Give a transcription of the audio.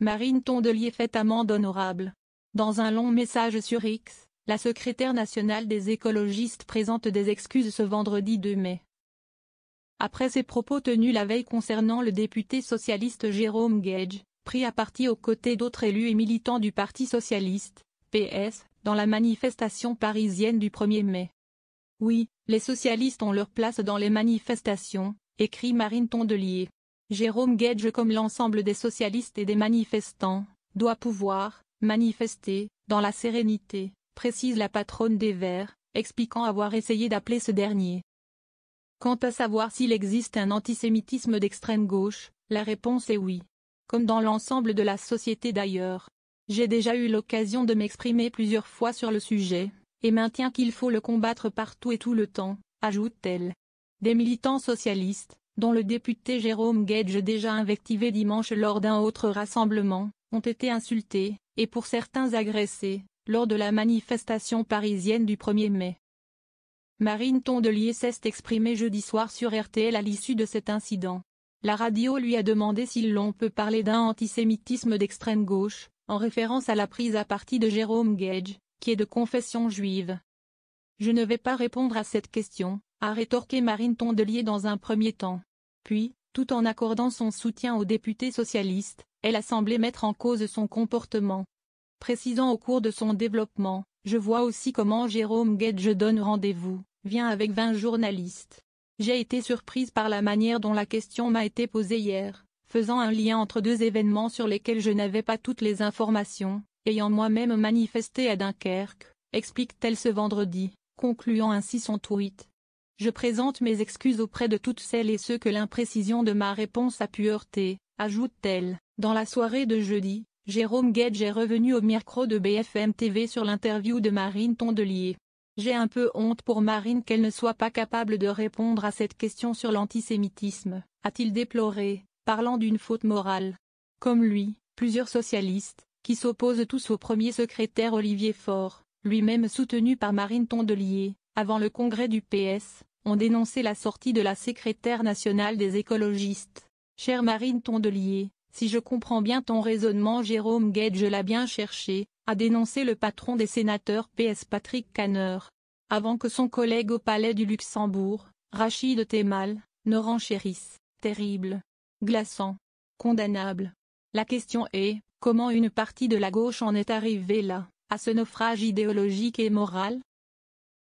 Marine Tondelier fait amende honorable. Dans un long message sur X, la secrétaire nationale des écologistes présente des excuses ce vendredi 2 mai. Après ses propos tenus la veille concernant le député socialiste Jérôme Guedj, pris à partie aux côtés d'autres élus et militants du Parti socialiste, PS, dans la manifestation parisienne du 1er mai. Oui, les socialistes ont leur place dans les manifestations, écrit Marine Tondelier. Jérôme Guedj, comme l'ensemble des socialistes et des manifestants, doit pouvoir manifester dans la sérénité, précise la patronne des Verts, expliquant avoir essayé d'appeler ce dernier. Quant à savoir s'il existe un antisémitisme d'extrême gauche, la réponse est oui. Comme dans l'ensemble de la société d'ailleurs. J'ai déjà eu l'occasion de m'exprimer plusieurs fois sur le sujet, et maintiens qu'il faut le combattre partout et tout le temps, ajoute-t-elle. Des militants socialistes, dont le député Jérôme Guedj déjà invectivé dimanche lors d'un autre rassemblement, ont été insultés, et pour certains agressés, lors de la manifestation parisienne du 1er mai. Marine Tondelier s'est exprimée jeudi soir sur RTL à l'issue de cet incident. La radio lui a demandé si l'on peut parler d'un antisémitisme d'extrême gauche, en référence à la prise à partie de Jérôme Guedj, qui est de confession juive. Je ne vais pas répondre à cette question, a rétorqué Marine Tondelier dans un premier temps. Puis, tout en accordant son soutien au député socialiste, elle a semblé mettre en cause son comportement. Précisant au cours de son développement, je vois aussi comment Jérôme Guedj donne rendez-vous, vient avec 20 journalistes. J'ai été surprise par la manière dont la question m'a été posée hier, faisant un lien entre deux événements sur lesquels je n'avais pas toutes les informations, ayant moi-même manifesté à Dunkerque, explique-t-elle ce vendredi, concluant ainsi son tweet. Je présente mes excuses auprès de toutes celles et ceux que l'imprécision de ma réponse a pu heurter, ajoute-t-elle. Dans la soirée de jeudi, Jérôme Guedj est revenu au micro de BFM TV sur l'interview de Marine Tondelier. J'ai un peu honte pour Marine qu'elle ne soit pas capable de répondre à cette question sur l'antisémitisme, a-t-il déploré, parlant d'une faute morale. Comme lui, plusieurs socialistes, qui s'opposent tous au premier secrétaire Olivier Faure, lui-même soutenu par Marine Tondelier, avant le congrès du PS, ont dénoncé la sortie de la secrétaire nationale des écologistes. Chère Marine Tondelier, si je comprends bien ton raisonnement, Jérôme Guedj l'a bien cherché, a dénoncé le patron des sénateurs PS Patrick Kanner. Avant que son collègue au Palais du Luxembourg, Rachid Temal, ne renchérisse. Terrible. Glaçant. Condamnable. La question est, comment une partie de la gauche en est arrivée là, à ce naufrage idéologique et moral ?